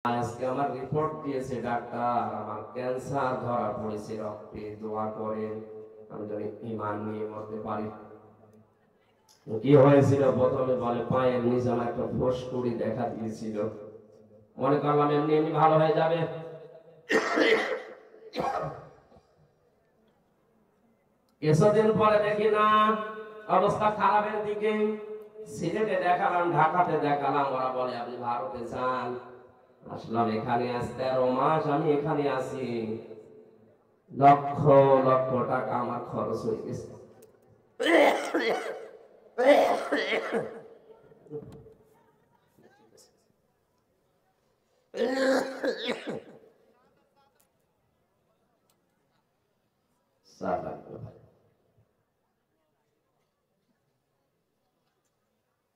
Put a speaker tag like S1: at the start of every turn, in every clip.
S1: আজকে আমার রিপোর্ট দিয়েছে ডাক্তার, আমার ক্যান্সার ধরা পড়েছে রক্তে, দোয়া করেন আমি যদি ঈমান নিয়ে মরতে পারি। কি হয়েছিল? প্রথমে বলে পায়ের নিচে আমার একটা ফুসকুড়ি দেখা দিয়েছিল, মনে করলাম এমনি এমনি ভালো হয়ে যাবে। কিছুদিন পরে দেখি না, অবস্থা খারাপের দিকে। সিলেটে দেখালাম, ঢাকাতে দেখালাম, ওরা বলে আপনি ভারতে যান। আসলাম এখানে, আজ 13 মাস আমি এখানে আছি, লক্ষ লক্ষ টাকা আমার খরচ হয়ে গেছে।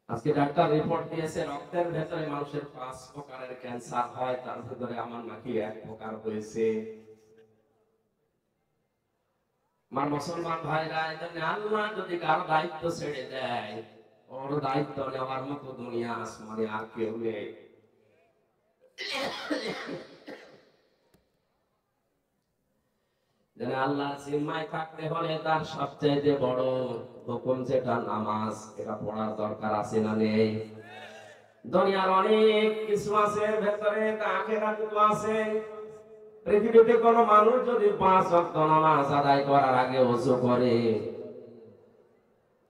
S1: আজকে ডাক্তার রিপোর্ট দিয়েছে রক্তের ভেতরে মানুষের 5 প্রকারের ক্যান্সার হয়, তার ভেতরে আমার নাকি 1 প্রকার হয়েছে। আমার মুসলমান ভাইরা, এজন্য আল্লাহ যদি কারো দায়িত্ব ছেড়ে দেয়, ওর দায়িত্ব নেওয়ার মতো দুনিয়া আসমানে আর কেউ নেই। যেন আল্লাহর জিম্মায় থাকতে হলে তার সবচেয়ে বড় হুকুম যেটা নামাজ, এটা পড়ার দরকার আছে না নেই? দুনিয়ার অনেক কিছু আছে, ভেতরে আখিরাতও আছে। পৃথিবীতে কোন মানুষ যদি 5 ওয়াক্ত নামাজ আদায় করার আগে ওযু করে,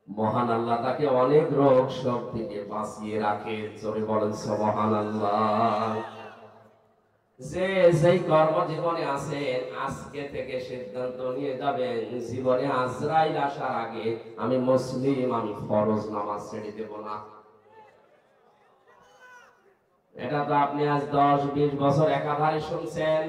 S1: মহান আল্লাহ তাকে অনেক রোগ শোক থেকে বাঁচিয়ে রাখে। জোরে বলেন সুবহানাল্লাহ। যে যেই কর্মজীবনে আছেন, আজকে থেকে সিদ্ধান্ত নিয়ে যাবেন, জীবনে আজরাইল আসার আগে আমি মুসলিম, আমি ফরজ নামাজ ছেড়ে দেব না। এটা তো আপনি আজ 10-20 বছর একাধারে শুনছেন।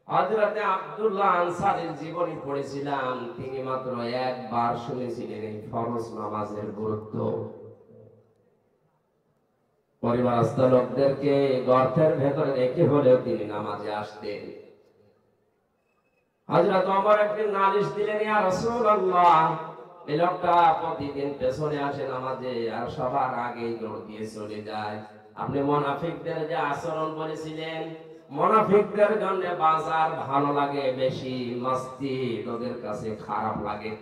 S1: হযরতে আব্দুল্লাহ আনসারীর জীবনী পড়েছিলাম, তিনি মাত্র একবার শুনেছিলেন এই ফরজ নামাজের গুরুত্ব। পরিবারস্থ লোকদেরকে গর্তের ভেতরে রেখে হলেও তিনি নামাজে আসতেন। হযরত ওমর একদিন নালিশ দিলেন, ইয়া রাসূলুল্লাহ, এই লোকটা প্রতিদিন পেছনে আসে নামাজে আর সবার আগেই দৌড় দিয়ে চলে যায়। আপনি মুনাফিকদের যে আচরণ বলেছিলেন, মুনাফিকদের জন্য বাজার ভালো লাগে বেশি, মস্তি ওদের কাছে খারাপ লাগে।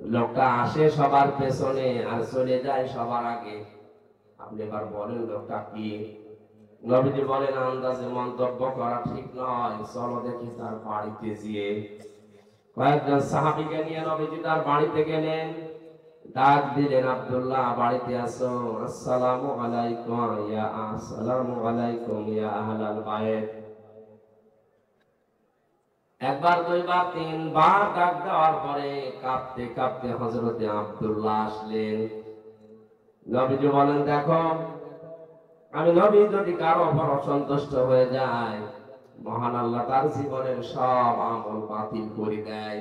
S1: লোকটা আসে সবার পেছনে আর চলে যায় সবার আগে। আপনি এবার বলেন লোকটা কি? নবীজি বলেন, আন্দাজে মন্তব্য করা ঠিক নয়, চলো দেখি তার বাড়িতে গিয়ে। কয়েকজন সাহাবীকে নিয়ে নবীজি তার বাড়িতে গেলেন। ডাক দিলেন, আব্দুল্লাহ বাড়িতে আসো। আসসালামু আলাইকুম ইয়া আসসালামু আলাইকুম ইয়া আহলাল বাইত। একবার, দুইবার, তিনবার ডাক দেওয়ার পরে কাঁপতে কাঁপতে হযরতে আব্দুল্লাহ আসলেন। নবীজি বলেন, দেখো, আমি নবী যদি কারো উপর অসন্তুষ্ট হয়ে যায়, মহান আল্লাহ তার জীবনের সব আমল বাতিল করে দেয়।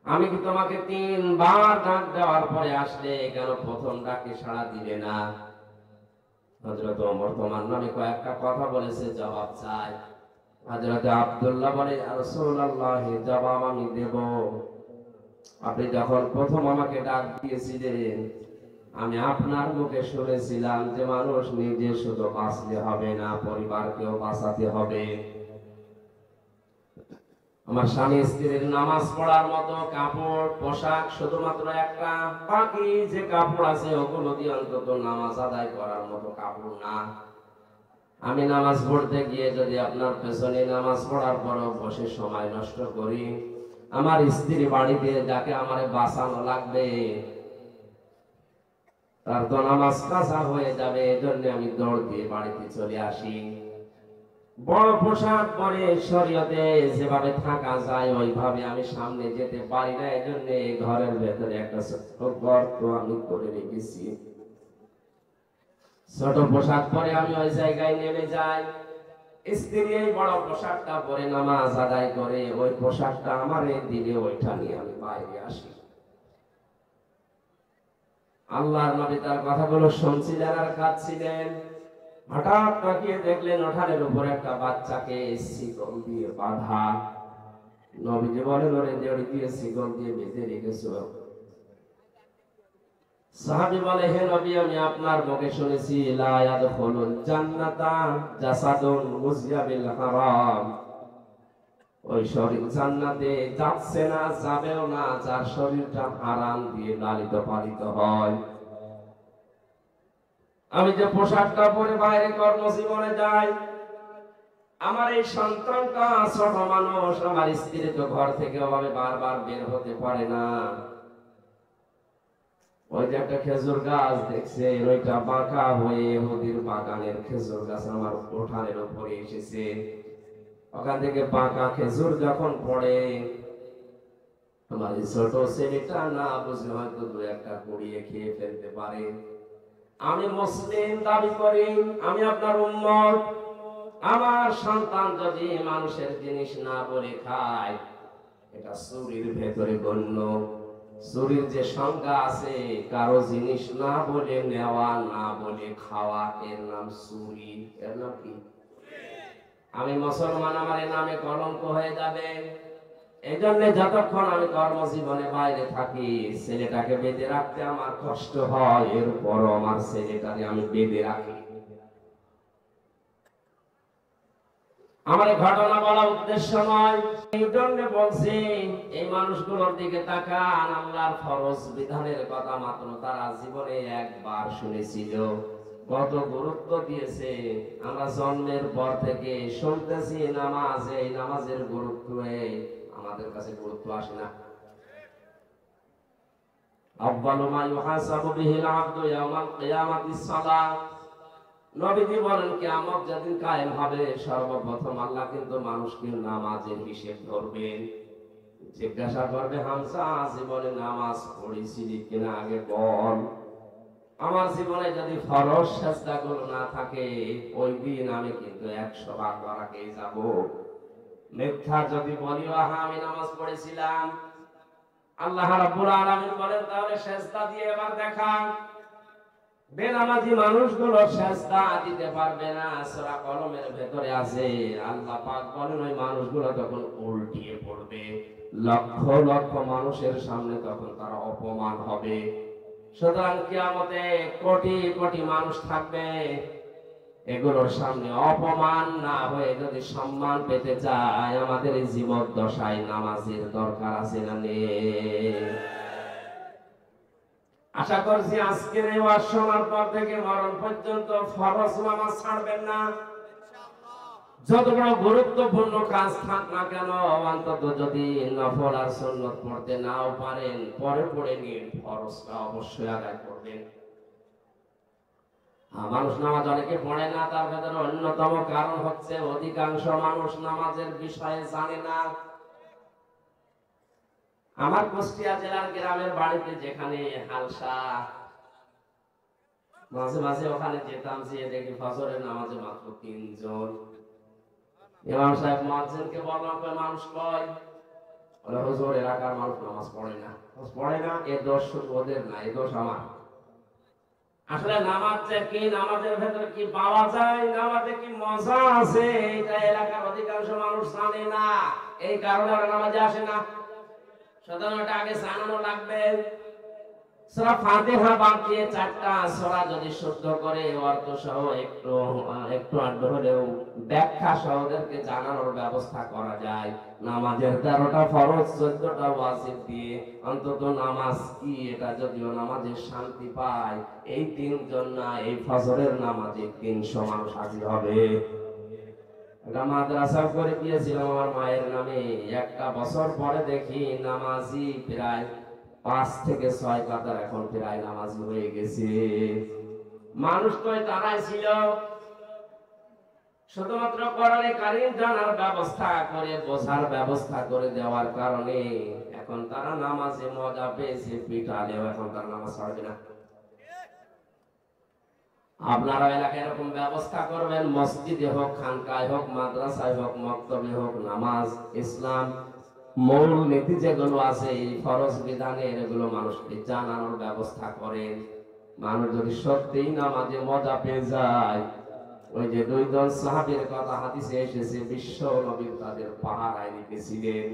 S1: আমি কি তোমাকে 3বার ডাক দেওয়ার পরে আসলে কেন প্রথম ডাকে সাড়া দিলে না? হযরত ওমর তোমার নামে কয়েকটা কথা বলেছে, জবাব চাই। হযরত আব্দুল্লাহ বলে, ইয়া রাসূলুল্লাহ, জবাব আমি দেব। আপনি যখন প্রথম আমাকে ডাক দিয়েছিলেন, আমি আপনার মুখে শুনেছিলাম যে মানুষ নিজে শুধু বাঁচলে হবে না, পরিবারকেও বাঁচাতে হবে। আমার স্বামী স্ত্রীর নামাজ পড়ার মতো কাপড় পোশাক শুধুমাত্র একটা, বাকি যে কাপড় আছে ওগুলো দিয়ে অন্তত নামাজ আদায় করার মতো কাপড় না। আমি নামাজ পড়তে গিয়ে যদি আপনার পেছনে নামাজ পড়ার পরও বসে সময় নষ্ট করি, আমার স্ত্রী বাড়িতে যাকে আমারে বাঁচানো লাগবে তার তো নামাজ কাজা হয়ে যাবে। এজন্য আমি দৌড় দিয়ে বাড়িতে চলে আসি। বড় পোশাক পরে শরীয়তে যেভাবে থাকা যায় ওইভাবে আমি সামনে যেতে পারি না, এজন্য ঘরের ভেতরে একটা ছোট গর্ত আমি করে রেখেছি। ছোট পোশাক পরে আমি ওই জায়গায় নেমে যাই। স্ত্রী এই বড় পোশাকটা পরে নামাজ আদায় করে, ওই পোশাকটা আমারে দিলে ওইটা নিয়ে আমি বাইরে আসি। আল্লাহর নবী তার কথাগুলো শুনছিলেন আর কাঁদছিলেন। হঠাৎ তাকিয়ে দেখলেন উঠানের উপর একটা বাচ্চাকে শিকল দিয়ে বাঁধা। নবীজি বলেন, ওরে দড়ি দিয়ে শিকল দিয়ে বেঁধে রেখেছো, সাহাবী বলে, হে নবী, আমি আপনার মুখে শুনেছি লা ইয়াদখুলুল জান্নাতা জাসাদুন গুযিয়া বিল হারাম। ওই শরীর জান্নাতে যাচ্ছে না, যাবেও না যার শরীরটা হারাম দিয়ে লালিত পালিত হয়। আমি যে পোশাকটা পরে বাইরে কর্মজীবনে যাই, আমার এই সন্তানটা ছোট মানুষ, আমার স্ত্রী তো ঘর থেকে ওভাবে বারবার বের হতে পারে না। ওই যে একটা খেজুর গাছ দেখছে, ওইটা বাঁকা হয়ে ওদের বাগানের খেজুর গাছ আমার উঠানের উপরে এসেছে। ওখান থেকে বাঁকা খেজুর যখন পড়ে, আমার এই ছোট ছেলেটা না বুঝে হয়তো দু একটা কুড়িয়ে খেয়ে ফেলতে পারে। আমি মুসলিম দাবি করি, আমি আপনার উম্মত। আমার সন্তান যদি মানুষের জিনিস না বলে খায়, এটা চুরির ভেতরে গণ্য। চুরির যে সংজ্ঞা আছে, কারো জিনিস না বলে নেওয়া, না বলে খাওয়া, এর নাম চুরি। এর নাম কি? আমি মুসলমান, আমার নামে কলঙ্ক হয়ে যাবে। এই জন্য যতক্ষণ আমি কর্মজীবনে বাইরে থাকি, ছেলেটাকে বেঁধে রাখতে আমার কষ্ট হয়, এরপরও আমার ছেলেটাকে আমি বেঁধে রাখি। আমার ঘটনা বলা উদ্দেশ্য নয়, এই জন্য বলছি এই মানুষগুলোর দিকে তাকান। আল্লাহর ফরজ বিধানের কথা মাত্র তারা জীবনে একবার শুনেছিল, কত গুরুত্ব দিয়েছে। আমরা জন্মের পর থেকে শুনতেছি নামাজ, এই নামাজের গুরুত্ব আমাদের কাছে গুরুত্ব আসে না। আউয়ালু মা ইউহাসাবু বিহিল আবদু ইয়াওমাল কিয়ামাতিস সালাহ। নবীজি বলেন, কিয়ামত যেদিন কায়েম হবে, সর্বপ্রথম আল্লাহ কিন্তু মানুষকে নামাজের হিসেব ধরবেন। জিজ্ঞাসা করবে, হামসা জীবনে নামাজ পড়েছিলি কিনা আগে বল। আমার জীবনে যদি ফরজ সেজদাগুলো না থাকে, ওই দিন আমি কিন্তু 100 ভাগ বারাকেই যাব। মিথ্যা যদি বলি, আমি নামাজ পড়েছিলাম, আল্লাহ রাব্বুল আলামিন বলেন, তাহলে সেজদা দিয়ে এবার দেখা। বেনামাজি মানুষগুলো সেজদা দিতে পারবে না, সূরা কলমের ভেতরে আছে। আল্লাহ পাক বলেন, ওই মানুষগুলো তখন উল্টিয়ে পড়বে, লক্ষ লক্ষ মানুষের সামনে তখন তারা অপমান হবে। সুতরাং কিয়ামতে কোটি কোটি মানুষ থাকবে, এগুলোর সামনে অপমান না হয়ে যদি সম্মান পেতে চায়, আমাদের এই জীবদ্দশায় নামাজের দরকার আছে না নেই? আশা করছি আজকের এই ওয়াজ শোনার পর থেকে মরণ পর্যন্ত ফরজ নামাজ ছাড়বেন না। যত বড় গুরুত্বপূর্ণ কাজ থাক না কেন, অন্তত যদি নফল আর সুন্নাত পড়তে নাও পারেন, পরে পড়ে নিন, ফরজটা অবশ্যই আদায় করবেন। মানুষ নামাজ অনেকে পড়ে না, তার ভেতরে অন্যতম কারণ হচ্ছে অধিকাংশ মানুষ নামাজের বিষয়ে জানে না। আমার কুষ্টিয়া জেলার গ্রামের বাড়িতে যেখানে হালসা, মাঝে মাঝে ওখানে যেতাম, যেয়ে দেখি ফজরের নামাজে মাত্র 3 জন। ইমাম সাহেব মুয়াজ্জিনকে বললাম, মানুষ কয়? বলে, হুজুর এলাকার মানুষ নামাজ পড়ে না। পড়ে না, এ দোষ শুধু ওদের না, এ দোষ আমার। আসলে নামাজ যে কি, নামাজের ভেতরে কি পাওয়া যায়, নামাজে কি মজা আছে, এটা এলাকার অধিকাংশ মানুষ জানে না। এই কারণে ওরা নামাজে আসে না। সুতরাং এটা আগে জানানো লাগবে। সূরা ফাতিহা বাদ দিয়ে 4টা সূরা যদি শুদ্ধ করে অর্থ সহ একটু আধটু হলেও ব্যাখ্যা সহ ওদেরকে জানানোর ব্যবস্থা করা যায়, নামাজের 13টা ফরজ 14টা ওয়াজিব দিয়ে অন্তত নামাজ কি এটা যদিও নামাজের শান্তি পায়, এই 3 জন না, এই ফজরের নামাজে 300 মানুষ হাজির হবে। একটা মাদ্রাসা করে দিয়েছিলাম আমার মায়ের নামে, একটা বছর পরে দেখি নামাজি প্রায় 5 থেকে 6 কাতার এখন প্রায় নামাজি হয়ে গেছে। মানুষ তো তারাই ছিল, শুধুমাত্র কোরআনে কারীম জানার ব্যবস্থা করে, বোঝার ব্যবস্থা করে দেওয়ার কারণে এখন তারা নামাজে মজা পেয়েছে, পিটালেও এখন তারা নামাজ পড়বে না। আপনারা এলাকায় এরকম ব্যবস্থা করবেন, মসজিদে হোক, খানকায় হোক, মাদ্রাসায় হোক, মক্তবে হোক, নামাজ, ইসলাম মূল নীতি যেগুলো আছে, এই ফরজ বিধানের, এগুলো মানুষকে জানানোর ব্যবস্থা করেন। মানুষ যদি সত্যিই নামাজে মজা পেয়ে যায়, ওই যে 2 জন সাহাবীর কথা হাদিসে এসেছে, বিশ্ব নবী তাদের পাহারায় রেখেছিলেন।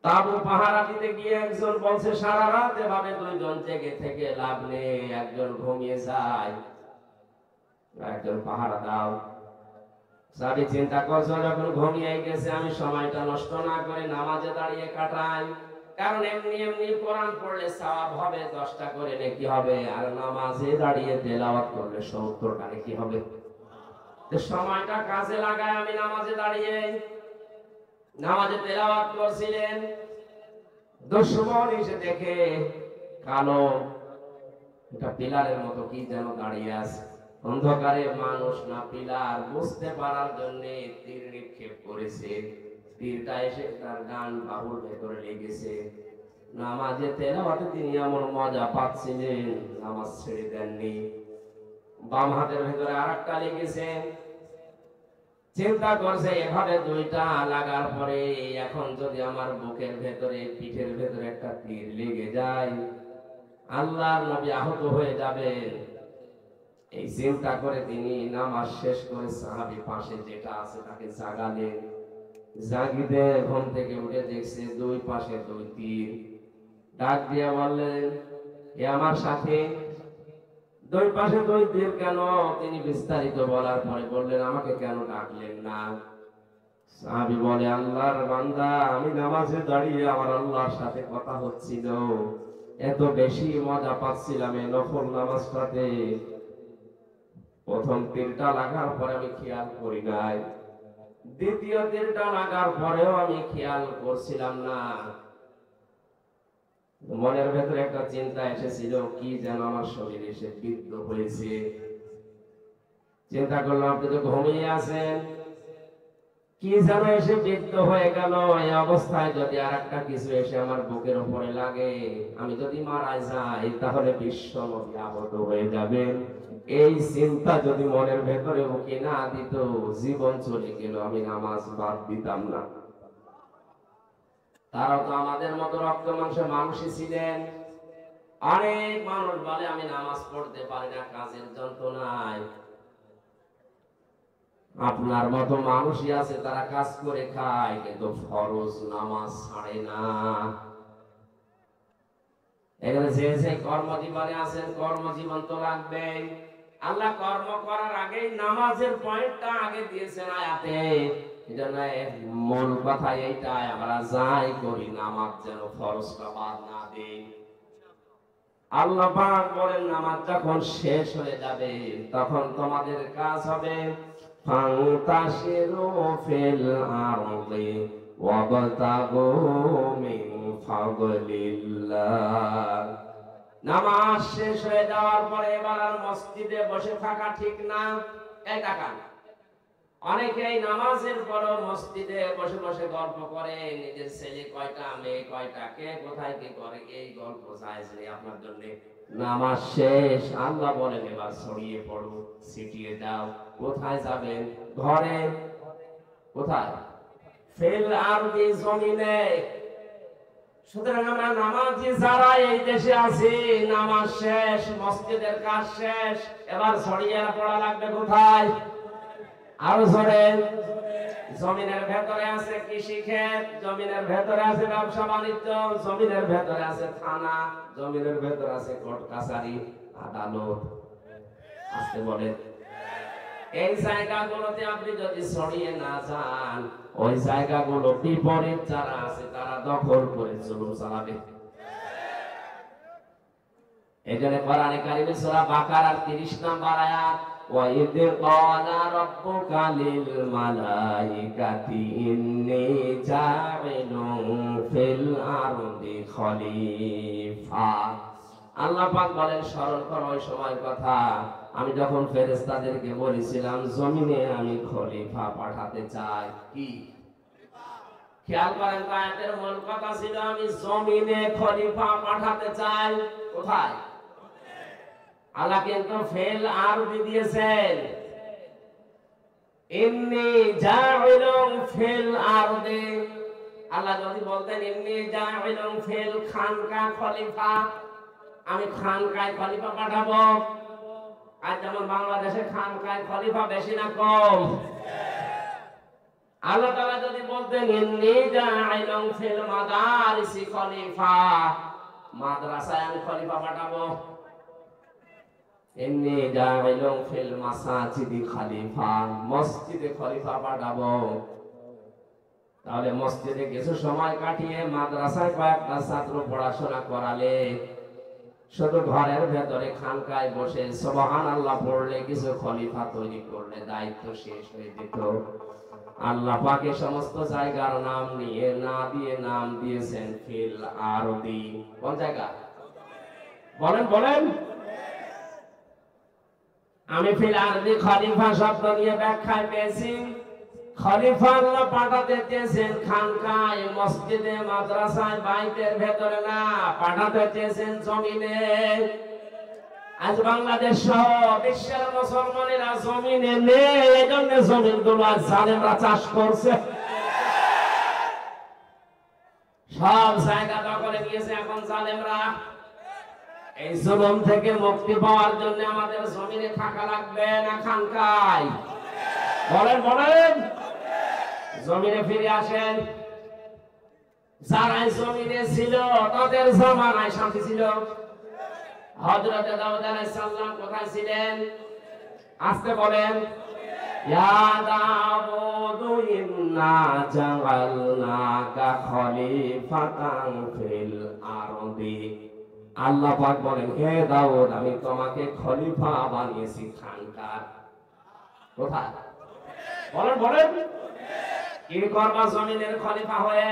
S1: তাবু পাহারা দিতে গিয়ে একজন বলছে সারা রাত এভাবে দুইজন জেগে থেকে লাভ নেই, একজন ঘুমিয়ে যায়, একজন পাহারা দাও। সাবি চিন্তা করছো যখন ঘুমিয়ে গেছে আমি সময়টা নষ্ট না করে নামাজে দাঁড়িয়ে কাটাই, কারণ এমনি এমনি কোরআন পড়লে সওয়াব হবে 10টা করে নেকি হবে, আর নামাজে দাঁড়িয়ে তেলাওয়াত করলে 70টা নেকি হবে। তো সময়টা কাজে লাগায় আমি নামাজে দাঁড়িয়ে নামাজে তেলাওয়াত করছিলেন, দুশমন এসে দেখে কালো একটা পিলারের মতো কি যেন দাঁড়িয়ে আছে, অন্ধকারে মানুষ না পিলার বুঝতে পারার জন্য তীর নিক্ষেপ করেছে, তীরটা এসে তার ডান বাহুর ভেতরে লেগেছে। নামাজে তেলাওয়াতে তিনি এমন মজা পাচ্ছিলেন নামাজ ছেড়ে দেননি। বাম হাতের ভেতরে আরেকটা লেগেছে, চিন্তা করছে এভাবে দুইটা লাগার পরে এখন যদি আমার বুকের ভেতরে পিঠের ভেতরে একটা তীর লেগে যায় আল্লাহর নবী আহত হয়ে যাবেন। এই চিন্তা করে তিনি নামাজ শেষ করে সাহাবী পাশে যেটা আছে তাকে জাগালেন, জাগিয়ে ঘুম থেকে উঠে দেখছে দুই পাশে দুই তীর। ডাক দিয়ে বললেন, এ আমার সাথী, দুই পাশে দুই তীর কেন? তিনি বিস্তারিত বলার পরে বললেন, আমাকে কেন ডাকলেন না? সাহাবী বলে, আল্লাহর বান্দা, আমি নামাজে দাঁড়িয়ে আমার আল্লাহর সাথে কথা হচ্ছিল, এত বেশি মজা পাচ্ছিলাম এই নফল নামাজটাতে, প্রথম তীরটা লাগার পরে আমি খেয়াল করি নাই, দ্বিতীয় তীরটা লাগার পরেও আমি খেয়াল করছিলাম না। মনের ভেতরে একটা চিন্তা এসেছিল, কি যেন আমার শরীরে এসে বিদ্ধ হয়েছে। চিন্তা করলাম আপনি তো ঘুমিয়ে আছেন, কি যেন এসে বিদ্ধ হয়ে গেল। এই অবস্থায় যদি আর একটা কিছু এসে আমার বুকের উপরে লাগে, আমি যদি মারা যাই তাহলে বিশ্ব নবী আহত হয়ে যাবেন। এই চিন্তা যদি মনের ভেতরে উকি না দিত, জীবন চলে গেল, আমি নামাজ বাদ দিতাম না। তারাও তো আমাদের মতো রক্ত মাংসের মানুষই ছিলেন। অনেক মানুষ বলে আমি নামাজ পড়তে পারি না কাজের যন্ত্রণায়। আপনার মতো মানুষই আছে তারা কাজ করে খায় কিন্তু ফরজ নামাজ ছাড়ে না। এখানে যে কর্মজীবনে আছেন, কর্মজীবন তো লাগবেই। আল্লাহ কর্ম করার আগে নামাজের পয়েন্টটা আগে দিয়েছেন আয়াতে। এজন্য মূল কথা এইটাই, আমরা যাই করি নামাজ যেন ফরজটা বাদ না দেই। আল্লাহ পাক বলেন, নামাজ যখন শেষ হয়ে যাবে তখন তোমাদের কাজ হবে ফান্তাশিরু ফিল আরদি ওয়াবতাগু মিন ফাদলিল্লাহ। নামাজ শেষ হয়ে যাওয়ার পরে এবার আর মসজিদে বসে থাকা ঠিক না। এই টাকা অনেকেই নামাজের পরও মসজিদে বসে বসে গল্প করে, নিজের ছেলে কয়টা, মেয়ে কয়টা, কে কোথায় কি করে, এই গল্প জায়েজ নেই আপনার জন্য। নামাজ শেষ, আল্লাহ বলেন এবার ছড়িয়ে পড়ো, ছিটিয়ে দাও। কোথায় যাবেন? ঘরে। কোথায়? ফিল আরদি, জমিনে। সুতরাং আমরা নামাজি যারা এই দেশে আছি, নামাজ শেষ, মসজিদের কাজ শেষ, এবার ছড়িয়ে পড়া লাগবে কোথায়? আরো জোরে। জমিনের ভেতরে আছে কৃষি ক্ষেত, জমিনের ভেতরে আছে ব্যবসা বাণিজ্য, জমিনের ভেতরে আছে থানা, জমিনের ভেতরে আছে কোর্ট কাছারি, আদালত। আসতে বলে এই জায়গাগুলোতে আপনি যদি ছড়িয়ে না যান, ওই জায়গাগুলো বিপরীত যারা আছে তারা দখল করে জুলুম চালাবে। এখানে কোরআনে কারিমে সূরা বাকারার 30 নম্বর আয়াত, وَإِذْ قَالَ رَبُّكَ لِلْمَلَائِكَةِ إِنِّي جَاعِلٌ فِي الْأَرْضِ خَلِيفَةً। আল্লাহ পাক বলেন, স্মরণ করো ওই সময়ের কথা, আমি যখন ফেরেশতাদেরকে বলেছিলাম জমিনে আমি খলিফা পাঠাতে চাই। কি খেয়াল করেন, আয়াতের মূল কথা ছিল আমি জমিনে খলিফা পাঠাতে চাই। কোথায়? আল্লাহ কিন্তু ফেল আরদি দিয়েছেন, ইন্নী জাইলুন ফিল আরদি। আল্লাহ যদি বলতেন ইন্নী জাইলুন ফিল খানকা খলিফা, আমি খানকায় খলিফা পাঠাবো। আজ যেমন বাংলাদেশে খানকায় খলিফা বেশি না কম? আল্লাহ তাআলা যদি বলতেন ইন্নী জাইলুন ফিল মাদারিসি খলিফা, মাদ্রাসায় আমি খলিফা পাঠাবো, ইন্নী জাইলুন ফিল মাসাজিদি খলিফা, মসজিদে খলিফা পাঠাবো, তাহলে মসজিদে কিছু সময় কাটিয়ে মাদ্রাসায় কয়েকটা ছাত্র পড়াশোনা করালে, শুধু ঘরের ভেতরে খানকায় বসে সুবহানাল্লাহ পড়লে, কিছু খলিফা তৈরি করলে দায়িত্ব শেষ হয়ে যেত। আল্লাহ পাক এই সমস্ত জায়গার নাম নিয়ে না দিয়ে নাম দিয়েছেন ফিল আরদি। কোন জায়গা বলেন বলেন? আমি ফিল আরদি খলিফা শব্দ নিয়ে ব্যাখ্যায় পেয়েছি, খলিফা আল্লাহ পাঠাতে চেয়েছেন খানকায়, মসজিদে, মাদ্রাসায়, বাইতের ভেতরে না, পাঠাতে চেয়েছেন জমিনে। আজ বাংলাদেশ সহ বিশ্বের মুসলমানেরা জমিনে নেই, এজন্য জমিনগুলো আজ জালেমরা চাষ করছে, সব জায়গা দখলে নিয়েছে এখন জালেমরা। এই জুলুম থেকে মুক্তি পাওয়ার জন্য আমাদের জমিনে থাকা লাগবে না খানকায়? বলেন বলেন? জমিনে ফিরে আসেন। যারা জমিনে ছিল তাদের জামানায় শান্তি ছিল। হযরত দাউদ আলাইহিস সালাম কোথায় ছিলেন? আস্তে বলেন, ইয়া দাউদু ইন্না জাআলনাকা খলিফাতান ফিল আরদি। আল্লাহ পাক বলেন, হে দাউদ, আমি তোমাকে খলিফা বানিয়েছি খানকার। কোথায়? বলেন বলেন? কি করবা জমিনের খলিফা হয়ে?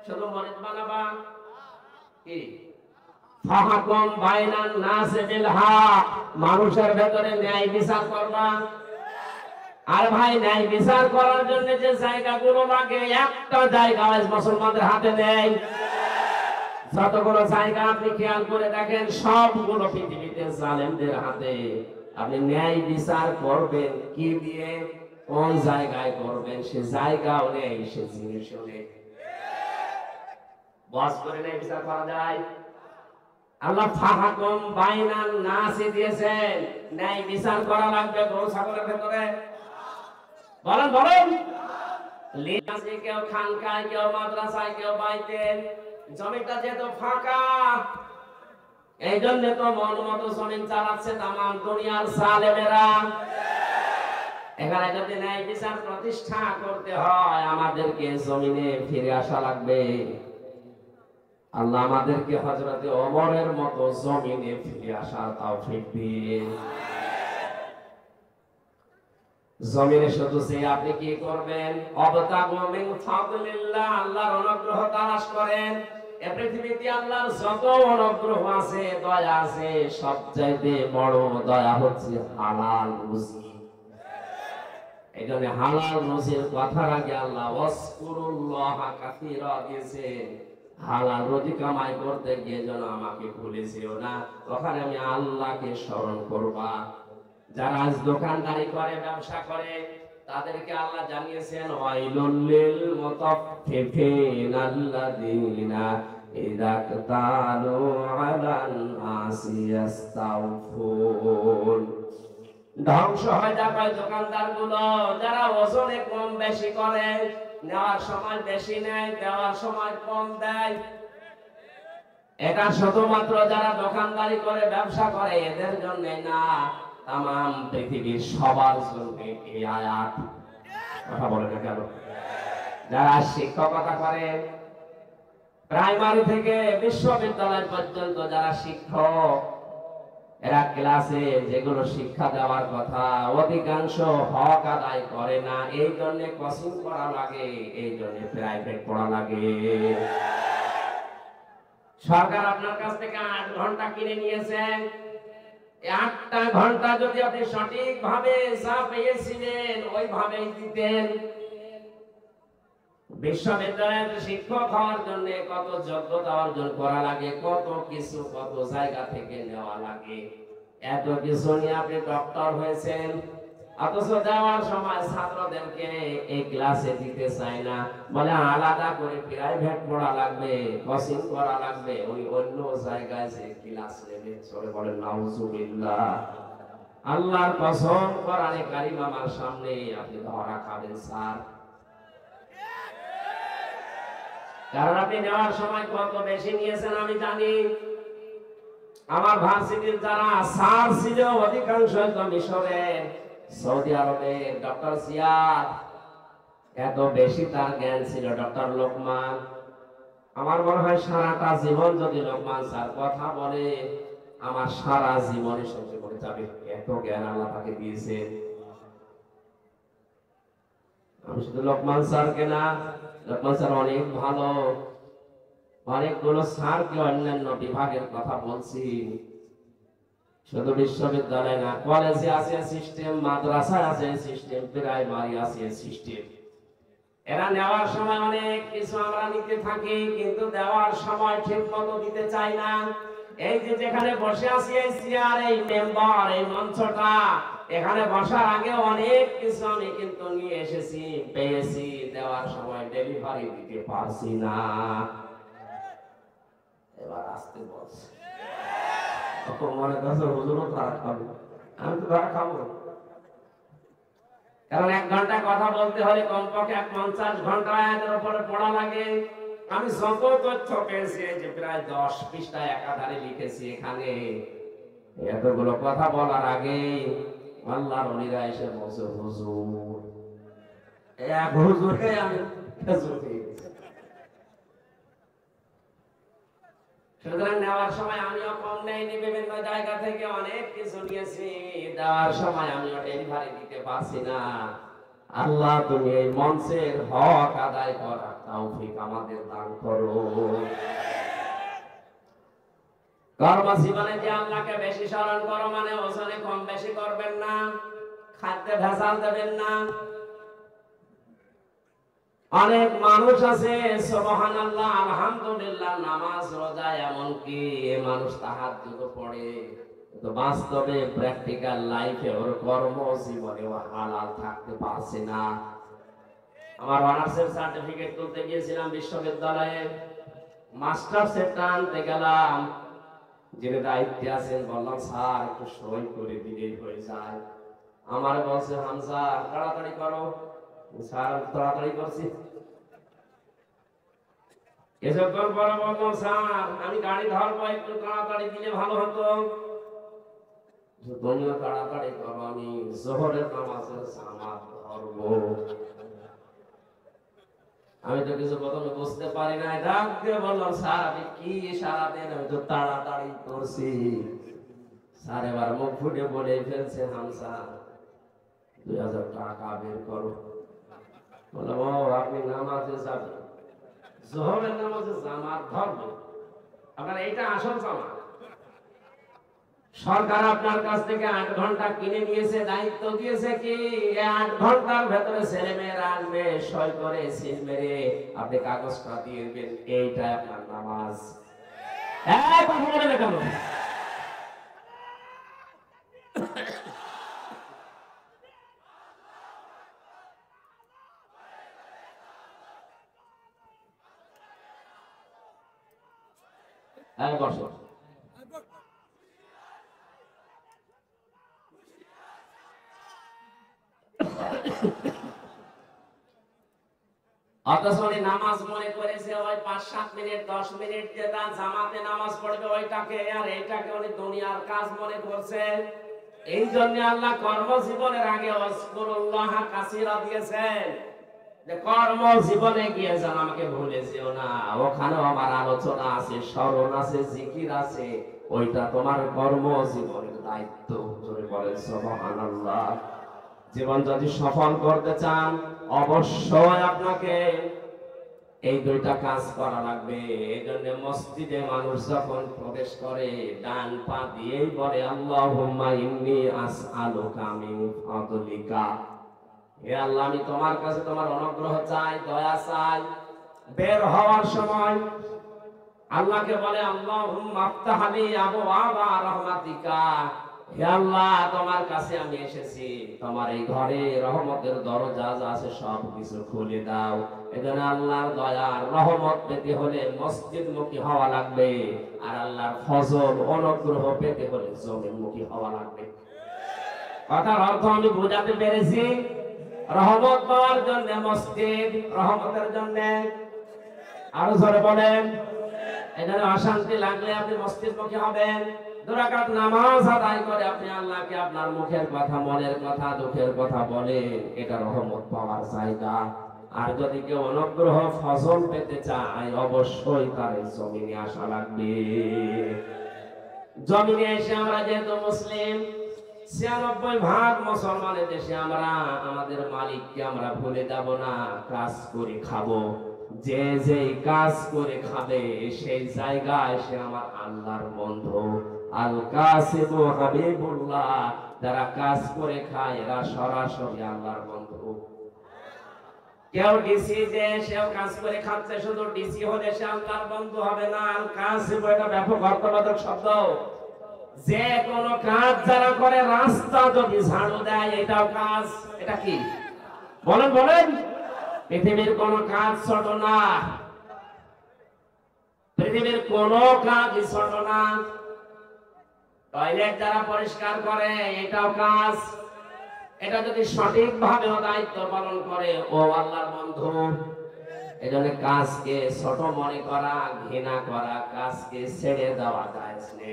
S1: শুধু মরিদ বানাবা? কি ফাহাকুম বাইনান নাস বিল হক, মানুষের ভেতরে ন্যায় বিচার করবা? আর ভাই, ন্যায় বিচার করার জন্য যে জায়গাগুলো লাগে, একটা জায়গা আজ মুসলমানদের হাতে নেই। যতগুলো জায়গা আপনি খেয়াল করে দেখেন, সবগুলো পৃথিবীতে জালেমদের হাতে। আপনি ন্যায় বিচার করবেন কি দিয়ে, কোন জায়গায় করবেন, সে জায়গাও নেই, সে জিনিসও নেই। বস করে ন্যায় বিচার করা যায়? আল্লাহ ফাহাকুম বাইনান নাসি দিয়েছেন, ন্যায় বিচার করা লাগবে গরু ছাগলের ভেতরে। বলেন বলেন? লিয়াসি কেউ খানকায়, কেউ মাদ্রাসায়, কেউ বাইতে। জমিটা যেহেতু ফাঁকা, এই জন্য তো মন মতো জমিন চালাচ্ছে তামাম দুনিয়ার জালেমেরা। এখানে যদি ন্যায় বিচার প্রতিষ্ঠা করতে হয়, আমাদেরকে জমিনে ফিরে আসা লাগবে। আল্লাহ আমাদেরকে হযরতে ওমরের মতো জমিনে ফিরে আসার তৌফিক দিন। জমিনে শুধু সে আপনি কি করবেন? অবতাগু মিন ফাদলিল্লাহ, আল্লাহর অনুগ্রহ তালাশ করেন। এই পৃথিবীতে আল্লাহর যত অনুগ্রহ আছে, দয়া আছে, সবচাইতে বড় দয়া হচ্ছে হালাল রুজি। এই জন্য হালাল রুজির কথার আগে আল্লাহ ওয়াসকুরুল্লাহ কাসীরা দিয়েছে। হালাল রুজি কামাই করতে গিয়ে যেন আমাকে ভুলে যেও না, ওখানে আমি আল্লাহকে স্মরণ করবা। যারা আজ দোকানদারি করে, ব্যবসা করে, তাদেরকে আল্লাহ জানিয়েছেন ওয়াইলুল লিল মুতাফফিফিন আল্লাযীনা ইযা কাতালু আলান নাসি ইস্তাওফুন। ধ্বংস হয়ে যাবে দোকানদারগুলো যারা ওজনে কম বেশি করে, নেওয়ার সময় বেশি নেয়, দেওয়ার সময় কম দেয়। এটা শুধুমাত্র যারা দোকানদারি করে, ব্যবসা করে, এদের জন্য না, তামাম পৃথিবীর সবার জন্য এই আয়াত। কথা বলে না কেন? যারা শিক্ষকতা করে, প্রাইমারি থেকে বিশ্ববিদ্যালয় পর্যন্ত যারা শিক্ষক, এরা ক্লাসে যেগুলো শিক্ষা দেওয়ার কথা অধিকাংশ হক আদায় করে না। এই জন্য কোচিং করা লাগে, এই জন্য প্রাইভেট পড়া লাগে। সরকার আপনার কাছ থেকে 8 ঘন্টা কিনে নিয়েছেন। 8টা ঘন্টা যদি আপনি সঠিকভাবে যা পেয়েছিলেন ওইভাবেই দিতেন। বিশ্ববিদ্যালয়ের শিক্ষক হওয়ার জন্য কত যোগ্যতা অর্জন করা লাগে, কত কিছু, কত জায়গা থেকে নেওয়া লাগে। এত কিছু নিয়ে আপনি ডক্টর হয়েছেন, অথচ দেওয়ার সময় ছাত্রদেরকে এই ক্লাসে দিতে চায় না, বলে আলাদা করে প্রাইভেট পড়া লাগবে, কোচিং করা লাগবে, ওই অন্য জায়গায় যে ক্লাস নেবে। চলে বলেন নাউজুবিল্লাহ। আল্লাহর কসম, কোরআনে কারীম আমার সামনে, আপনি ধরা খাবেন স্যার। কারণ আপনি নেওয়ার সময় কত বেশি নিয়েছেন আমি জানি। আমার ভার্সিটির যারা স্যার ছিল অধিকাংশ মিশরে, সৌদি আরবে, ডক্টর সিয়াদ, এত বেশি তার জ্ঞান ছিল। ডক্টর লোকমান, আমার মনে হয় সারাটা জীবন যদি লোকমান স্যার কথা বলে, আমার সারা জীবনে সহ্য করে যাবে, এত জ্ঞান আল্লাহ তাকে দিয়েছেন। আমি শুধু লোকমান স্যারকে না, লোকমান স্যার অনেক ভালো, অনেকগুলো স্যারকে অন্যান্য বিভাগের কথা বলছি। শুধু বিশ্ববিদ্যালয় না, কলেজে আছে সিস্টেম, মাদ্রাসায় আছে সিস্টেম, প্রাইমারি আছে সিস্টেম। এরা নেওয়ার সময় অনেক কিছু আমরা নিতে থাকি, কিন্তু দেওয়ার সময় ঠিক মতো দিতে চাই না। এই যে যেখানে বসে আছি, এই চেয়ার, এই মেম্বার, এই মঞ্চটা, এখানে বসার আগে অনেক কিছু আমি কিন্তু নিয়ে এসেছি, পেয়েছি, দেওয়ার সময় ডেলিভারি দিতে পারছি না। এবার আসতে বলছে, মনে করছে হুজুরও তারা খাবো, আমি তো তারা খাবো। কারণ 1 ঘন্টা কথা বলতে হলে কমপক্ষে 50 ঘন্টা এর উপরে পড়া লাগে। আমি যত তথ্য পেয়েছি, যে প্রায় 10 পৃষ্ঠা একাধারে লিখেছি এখানে। এতগুলো কথা বলার আগে আল্লাহর ওলিরা এসে বলছে হুজুর, এক হুজুরে আমি খেজুর খেয়ে গেছি। সুতরাং নেওয়ার সময় আমিও কম নেইনি, বিভিন্ন জায়গা থেকে অনেক কিছু নিয়েছি, দেওয়ার সময় আমিও ডেলিভারি দিতে পারছি না। আল্লাহ তুমি এই মঞ্চের হক আদায় করার তৌফিক আমাদের দান করো। কর্মজীবনে যে আল্লাহকে বেশি স্মরণ করো, মানে ওজনে কম বেশি করবেন না, খাদ্যে ভেজাল দেবেন না। অনেক মানুষ আছে সুবহানাল্লাহ, আলহামদুলিল্লাহ, নামাজ রোজা, এমনকি মানুষ তাহাজ্জুদ পড়ে, কিন্তু বাস্তবে প্র্যাকটিক্যাল লাইফে ওর কর্মজীবনে ও হালাল থাকতে পারছে না। আমার অনার্সের সার্টিফিকেট তুলতে গিয়েছিলাম বিশ্ববিদ্যালয়ে, মাস্টার্সের টানতে গেলাম, যিনি দায়িত্বে আছেন বললাম স্যার একটু সই করে দিলেই হয়ে যায়। আমার বলছে হামজা তাড়াতাড়ি করো। স্যার তাড়াতাড়ি করছি। কিছুক্ষণ পরে বললাম স্যার আমি গাড়ি ধরবো, একটু তাড়াতাড়ি দিলে ভালো হতো। তুমিও তাড়াতাড়ি করো, আমি জোহরের নামাজের জামাত ধরবো। আমি তো কিছু প্রথমে বুঝতে পারি না, ডাক দিয়ে বললাম স্যার আপনি কি সারাদিন, আমি তো তাড়াতাড়ি করছি। স্যার এবার মুখ ফুটে বলে ফেলছে হামজা 2000 টাকা বের করো। বললাম ও আপনি নামাজে যাবেন, জোহরের নামাজে জামাত ধরবেন, আপনার এইটা আসল জামাত। সরকার আপনার কাছ থেকে 8 ঘন্টা কিনে নিয়েছে, দায়িত্ব দিয়েছে কি 8 ঘন্টার ভেতরে ছেলে মেয়েরা আসবে, সই করে সিল মেরে আপনি কাগজটা দিয়ে দেবেন, এইটাই আপনার নামাজ। এই কথা বলে না কেন? হ্যাঁ বসো। অথচ নামাজ মনে করেছে ওই 5-7 মিনিট 10 মিনিট যেটা জামাতে নামাজ পড়বে ওইটাকে, আর এইটাকে উনি দুনিয়ার কাজ মনে করছে। এই জন্য আল্লাহ কর্মজীবনের আগে ওয়াজকুরুল্লাহ কাসীরা দিয়েছেন, যে কর্মজীবনে গিয়ে যেন আমাকে ভুলে যেও না, ওখানেও আমার আলোচনা আছে, স্মরণ আছে, জিকির আছে, ওইটা তোমার কর্মজীবনের দায়িত্ব। জোরে বলেন সুবহানাল্লাহ। জীবন যদি সফল করতে চান অবশ্যই আপনাকে এই 2টা কাজ করা লাগবে। এই জন্য মসজিদে মানুষ যখন প্রবেশ করে ডান পা দিয়েই বলে আল্লাহুম্মা ইন্নী আসআলুকা মিন ফাদলিকা, হে আল্লাহ আমি তোমার কাছে তোমার অনুগ্রহ চাই, দয়া চাই। বের হওয়ার সময় আল্লাহকে বলে আল্লাহুম্মা আফতাহ লি আবওয়াবা রাহমাতিকা, হে আল্লাহ তোমার কাছে আমি এসেছি, তোমার এই ঘরে রহমতের দরজা যা আছে সব কিছু খুলে দাও। এজন্য আল্লাহর দয়া রহমত পেতে হলে মসজিদমুখী হওয়া লাগবে, আর আল্লাহর ফজল অনুগ্রহ পেতে হলে জমিনমুখী হওয়া লাগবে। কথার অর্থ আমি বোঝাতে পেরেছি? রহমত পাওয়ার জন্য মসজিদ, রহমতের জন্য আরো জোরে বলেন। এখানে অশান্তি লাগলে আপনি মস্তিষ্কমুখী হবেন। 2 রাকাত নামাজ আদায় করে আপনি আল্লাহকে আপনার মুখের কথা, মনের কথা, দুঃখের কথা বলেন, এটা রহমত পাওয়ার জায়গা। আর যদি কেউ অনুগ্রহ ফজল পেতে চায়, অবশ্যই তার এই জমিনে আসা লাগবে। জমিনে এসে আমরা যেহেতু মুসলিম, 96% মুসলমানের দেশে আমরা আমাদের মালিককে আমরা ভুলে যাব না, কাজ করে খাবো। যে যেই কাজ করে খাবে সেই জায়গায় সে আমার আল্লাহর বন্ধু। আল কাসিবু হাবিবুল্লাহ, যারা কাজ করে খায় এরা সরাসরি আল্লাহর বন্ধু। কেউ ডিসি যে সেও কাজ করে খাচ্ছে, শুধু ডিসি হলে সে আল্লাহর বন্ধু হবে না। আল কাসিবু এটা ব্যাপক অর্থবোধক শব্দ। যে কোন কাজ যারা করে, রাস্তা যদি ঝাড়ু দেয় এটাও কাজ। এটা কি বলেন বলেন? পৃথিবীর কোন কাজ ছোট না, পৃথিবীর কোন কাজ ছোট না। টয়লেট যারা পরিষ্কার করে এটাও কাজ। এটা যদি সঠিকভাবে দায়িত্ব পালন করে ও আল্লাহর বন্ধু। এজন্য কাজকে ছোট মনে করা, ঘৃণা করা, কাজকে ছেড়ে দেওয়া যায় না।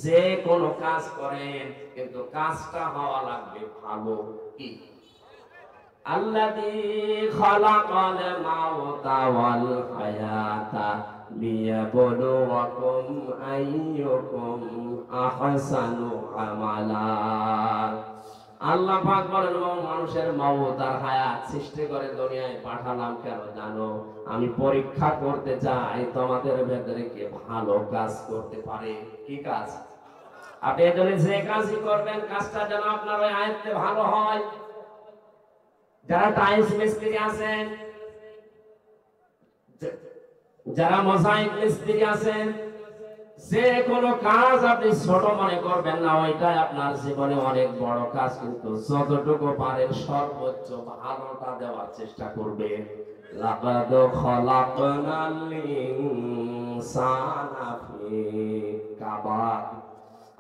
S1: যে কোনো কাজ করেন কিন্তু কাজটা হওয়া লাগবে ভালো। কি? আল্লাযী খালাকাল মাউতা ওয়াল হায়াতা লিয়াবলুয়াকুম আইয়ুকুম আহসানু আমালা। আল্লাহ পাক বলেন, মানুষের মওত আর হায়াত সৃষ্টি করে দুনিয়ায় পাঠালাম কেন জানো? আমি পরীক্ষা করতে চাই তোমাদের ভেতরে কে ভালো কাজ করতে পারে। কি কাজ? আপনি এজন্য যে কাজই করবেন কাজটা যেন আপনার ওই আয়ত্তে ভালো হয়। যারা টাইলস মিস্ত্রি আছেন, যারা মোজাইক মিস্ত্রি আছেন, যে কোনো কাজ আপনি ছোট মনে করবেন না, ওইটাই আপনার জীবনে অনেক বড় কাজ। কিন্তু যতটুকু পারেন সর্বোচ্চ ভালোটা দেওয়ার চেষ্টা করবেন। লাকাদ খালাকনাল ইনসানা ফি কাবাদ।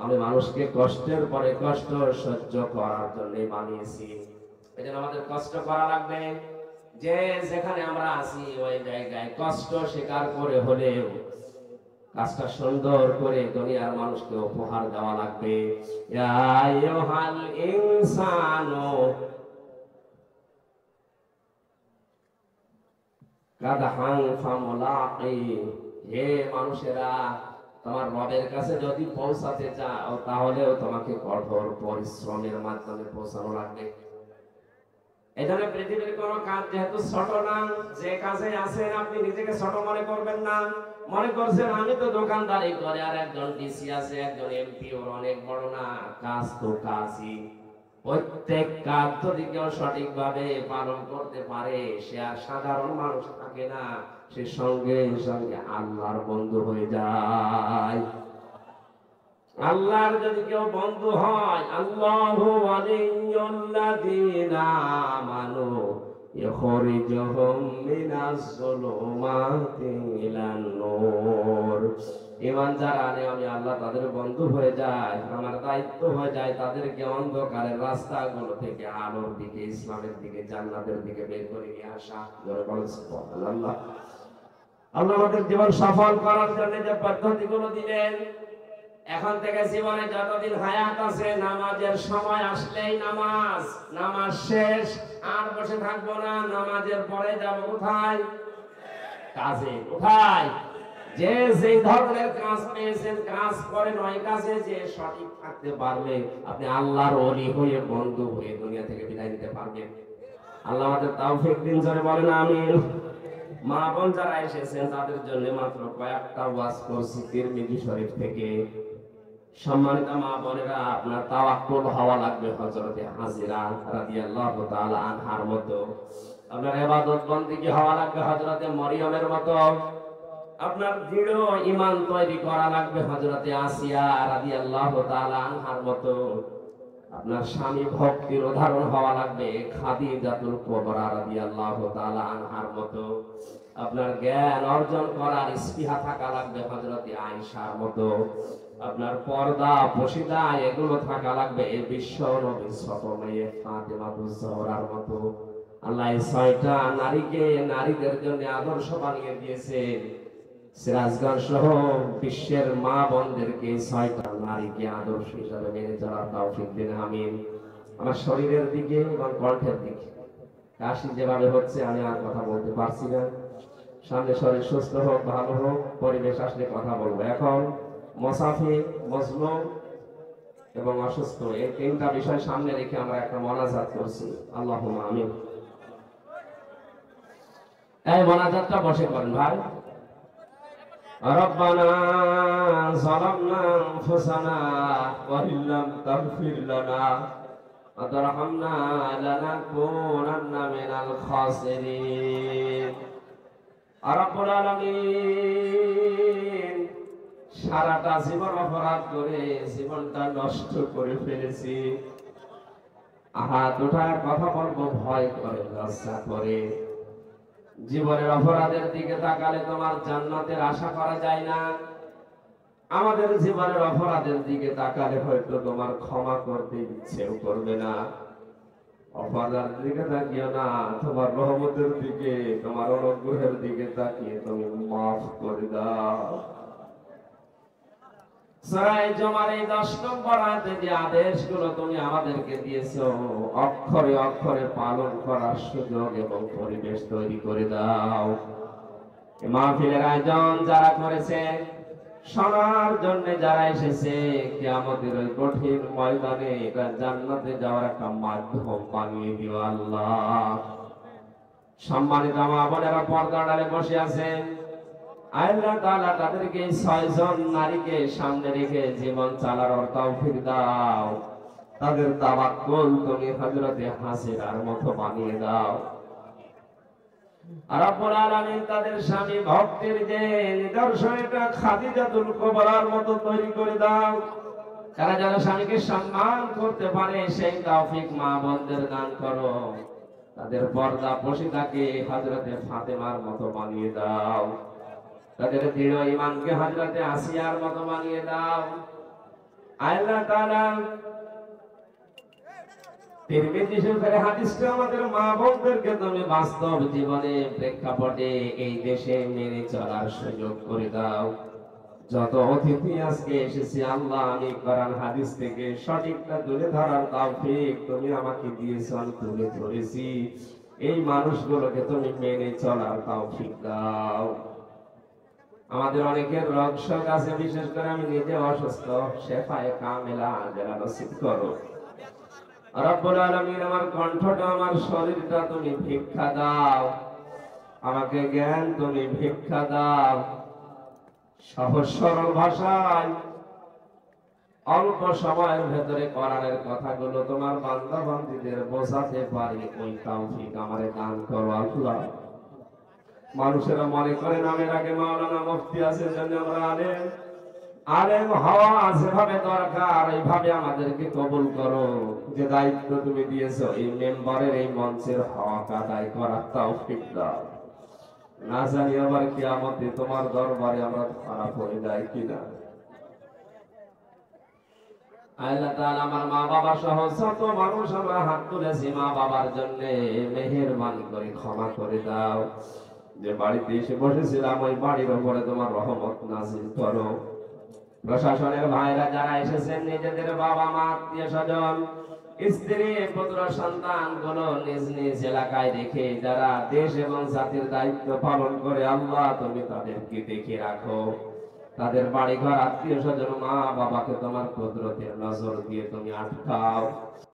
S1: আমি মানুষকে কষ্টের পরে কষ্ট সহ্য করার জন্য বানিয়েছি। এজন্য আমাদের কষ্ট করা লাগবে। যে যেখানে আমরা আছি ওই জায়গায় কষ্ট স্বীকার করে হলেও কাজটা সুন্দর করে দুনিয়ার মানুষকে উপহার দেওয়া লাগবে। ইয়া আইয়ুহাল ইনসানু কাদহান ফামুলাকি। হে মানুষেরা, তোমার রবের কাছে যদি পৌঁছাতে চাও তাহলেও তোমাকে কঠোর পরিশ্রমের মাধ্যমে পৌঁছানো লাগবে। এখানে পৃথিবীর কোন কাজ যেহেতু ছোট না, যে কাজে আছেন আপনি নিজেকে ছোট মনে করবেন না। মনে করছেন আমি তো দোকানদারি করে, আর একজন ডিসি আছে, একজন এমপি, ওর অনেক বড় না। কাজ তো কাজই। প্রত্যেক কাজ যদি কেউ সঠিকভাবে পালন করতে পারে সে আর সাধারণ মানুষ থাকে না, সে সঙ্গে সঙ্গে আল্লাহর বন্ধু হয়ে যায়। আল্লাহর যদি কেউ বন্ধু হয়, আল্লাহু ওয়ালিয়ুল্লাযীনা আমানু ইখরিজুহুম মিনাজ যুলুমাতি ইলান নূর। ঈমান যারা আনে আমি আল্লাহ তাদের বন্ধু হয়ে যায়। আমার দায়িত্ব হয়ে যায় তাদেরকে অন্ধকারের রাস্তাগুলো থেকে আলোর দিকে, ইসলামের দিকে, জান্নাতের দিকে বের করে নিয়ে আসা। জোরে বলেন সুবহানাল্লাহ। আল্লাহ আমাদের জীবন সফল করার জন্য যে পদ্ধতিগুলো দিলেন, এখন থেকে জীবনে যতদিন হায়াত আছে নামাজের সময় আসলেই নামাজ, নামাজ শেষ আর বসে থাকবো না। নামাজের পরে যাব কোথায়? কাজে। কোথায়? যে যেই ধরনের কাজ পেয়েছেন কাজ করেন। ওই কাজে যে সঠিক থাকতে পারলে আপনি আল্লাহর ওলি হয়ে, বন্ধু হয়ে দুনিয়া থেকে বিদায় নিতে পারবেন। আল্লাহ আমাদের তৌফিক দিন। জোরে বলেন আমিন। মা বোন যারা এসেছেন তাদের জন্য মাত্র কয়েকটা ওয়াজ করছি তিরমিজি শরীফ থেকে। সম্মানিত মা বোনেরা, আপনার তাওয়াক্কুল হওয়া লাগবে হযরতে হাজিরা রাদিয়াল্লাহু তাআলা আনহার মতো। আপনার ইবাদত বন্দেগী হওয়া লাগবে হযরতে মরিয়মের মতো। আপনার দৃঢ় ঈমান তৈরি করা লাগবে হযরতে আসিয়া রাদিয়াল্লাহু তাআলা আনহার মতো। আপনার স্বামী ভক্তির উদাহরণ হওয়া লাগবে খাদিজাতুল কুবরা রাদিয়াল্লাহু তাআলা আনহার মতো। আপনার জ্ঞান অর্জন করার স্পৃহা থাকা লাগবে হযরতে আয়েশার মতো। আপনার পর্দা পশিদা এগুলো থাকা লাগবে বিশ্ব নবীর ছোট মেয়ে ফাতেমাতুজ জোহরার মতো। আল্লাহ এই 6টা নারীকে নারীদের জন্য আদর্শ বানিয়ে দিয়েছেন। সিরাজগঞ্জ সহ বিশ্বের মা বোনদেরকে 6টা নারীকে আদর্শ হিসাবে মেনে চলার তৌফিক দিন, আমিন। আমার শরীরের দিকে এবং কণ্ঠের দিকে কাশি যেভাবে হচ্ছে আমি আর কথা বলতে পারছি না। সামনে শরীর সুস্থ হোক, ভালো হোক, পরিবেশ আসলে কথা বলবো। এখন মুসাফির, মজলুম এবং অসুস্থ, এই 3টা বিষয় সামনে রেখে আমরা একটা মোনাজাত করছি। আল্লাহুম্মা আমিন। এই মোনাজাতটা বসে করেন ভাই। রব্বানা যালামনা আনফুসানা ওয়া ইল্লাম তাগফির লানা ওয়া তারহামনা লানাকুনান্না মিনাল খাসিরিন। রব্বুল আলামিন, সারাটা জীবন অপরাধ করে জীবনটা নষ্ট করে ফেলেছি। হাত উঠায় কথা বলবো ভয় করে, লজ্জা করে। জীবনের অপরাধের দিকে তাকালে তোমার জান্নাতের আশা করা যায় না। আমাদের জীবনের অপরাধের দিকে তাকালে হয়তো তোমার ক্ষমা করতে ইচ্ছেও করবে না। অপরাধের দিকে তাকিও না, তোমার রহমতের দিকে, তোমার অনুগ্রহের দিকে তাকিয়ে তুমি মাফ করে দাও। সূরা জুমার এই 10 নম্বর আয়াতে যে আদেশগুলো তুমি আমাদেরকে দিয়েছো, অক্ষরে অক্ষরে পালন করার সুযোগ এবং পরিবেশ তৈরি করে দাও। এই মাহফিলের আয়োজন যারা করেছে, শোনার জন্য যারা এসেছে, কিয়ামতের ওই কঠিন ময়দানে এটা জান্নাতে যাওয়ার একটা মাধ্যম বানিয়ে দিও আল্লাহ। সম্মানিত মা বোনেরা পর্দার আড়ালে বসে আছেন, আল্লাহ তাআলা তাদেরকে 6 জন নারীকে সামনে রেখে জীবন চালানোর তৌফিক দাও। তাদের তাওয়াক্কুল তুমি হযরতে হাসিরার মতো বানিয়ে দাও। রব্বুল আলামিন তাদের স্বামী ভক্তির যে নিদর্শন, এটা খাদিজাতুল কুবরার মতো তৈরি করে দাও। তারা যেন স্বামীকে সম্মান করতে পারে সেই তৌফিক মা বোনদের দান করো। তাদের পর্দা পশিদাকে হযরতে ফাতেমার মতো বানিয়ে দাও। তাদের দৃঢ় ঈমানকে হযরতে আসিয়ার মতো বানিয়ে দাও। আল্লাহ তাআলা তিরমিজি শরীফের হাদিসটা আমাদের মা বোনদেরকে তুমি বাস্তব জীবনে প্রেক্ষাপটে এই দেশে মেনে চলার সুযোগ করে দাও। যত অতিথি আজকে এসেছে আল্লাহ, আমি কোরআন হাদিস থেকে সঠিকটা তুলে ধরার তৌফিক তুমি আমাকে দিয়েছো, আমি তুলে ধরেছি। এই মানুষগুলোকে তুমি মেনে চলার তৌফিক দাও। আমাদের অনেকের রোগ শোক আছে, বিশেষ করে আমি নিজে অসুস্থ, শেফায়ে কামেলা আজরা নসিব করো। রব্বুল আলামিন, আমার কণ্ঠটা, আমার শরীরটা তুমি ভিক্ষা দাও। আমাকে জ্ঞান তুমি ভিক্ষা দাও। সহজ সরল ভাষায় অল্প সময়ের ভেতরে কোরআনের কথাগুলো তোমার বান্দা বান্দীদের বোঝাতে পারি, ওই তৌফিক আমারে দান করো আল্লাহ। মানুষেরা মনে করে নামের আগে মাওলানা মুফতি আছে, জন্য আমরা আলেম। আলেম হওয়া যেভাবে দরকার এইভাবে আমাদেরকে কবুল করো। যে দায়িত্ব তুমি দিয়েছো এই মেম্বারের, এই মঞ্চের হক আদায় করার তৌফিক দাও। না জানি আবার কিয়ামতে তোমার দরবারে আমরা ধরা পড়ে যাই কিনা। আল্লাহ তাআলা, আমার মা বাবা সহ যত মানুষ আমরা হাত তুলেছি মা বাবার জন্য, মেহেরবানি করে ক্ষমা করে দাও। যে বাড়িতে এসে বসেছিলাম ওই বাড়ির উপরে তোমার রহমত নাযিল করো। প্রশাসনের ভাইরা যারা এসেছেন, নিজেদের বাবা মা আত্মীয় স্বজন স্ত্রী পুত্র সন্তান গুলো নিজ নিজ এলাকায় রেখে যারা দেশ এবং জাতির দায়িত্ব পালন করে, আল্লাহ তুমি তাদেরকে দেখে রাখো। তাদের বাড়ি ঘর আত্মীয় স্বজন মা বাবাকে তোমার কুদরতের নজর দিয়ে তুমি আটকাও।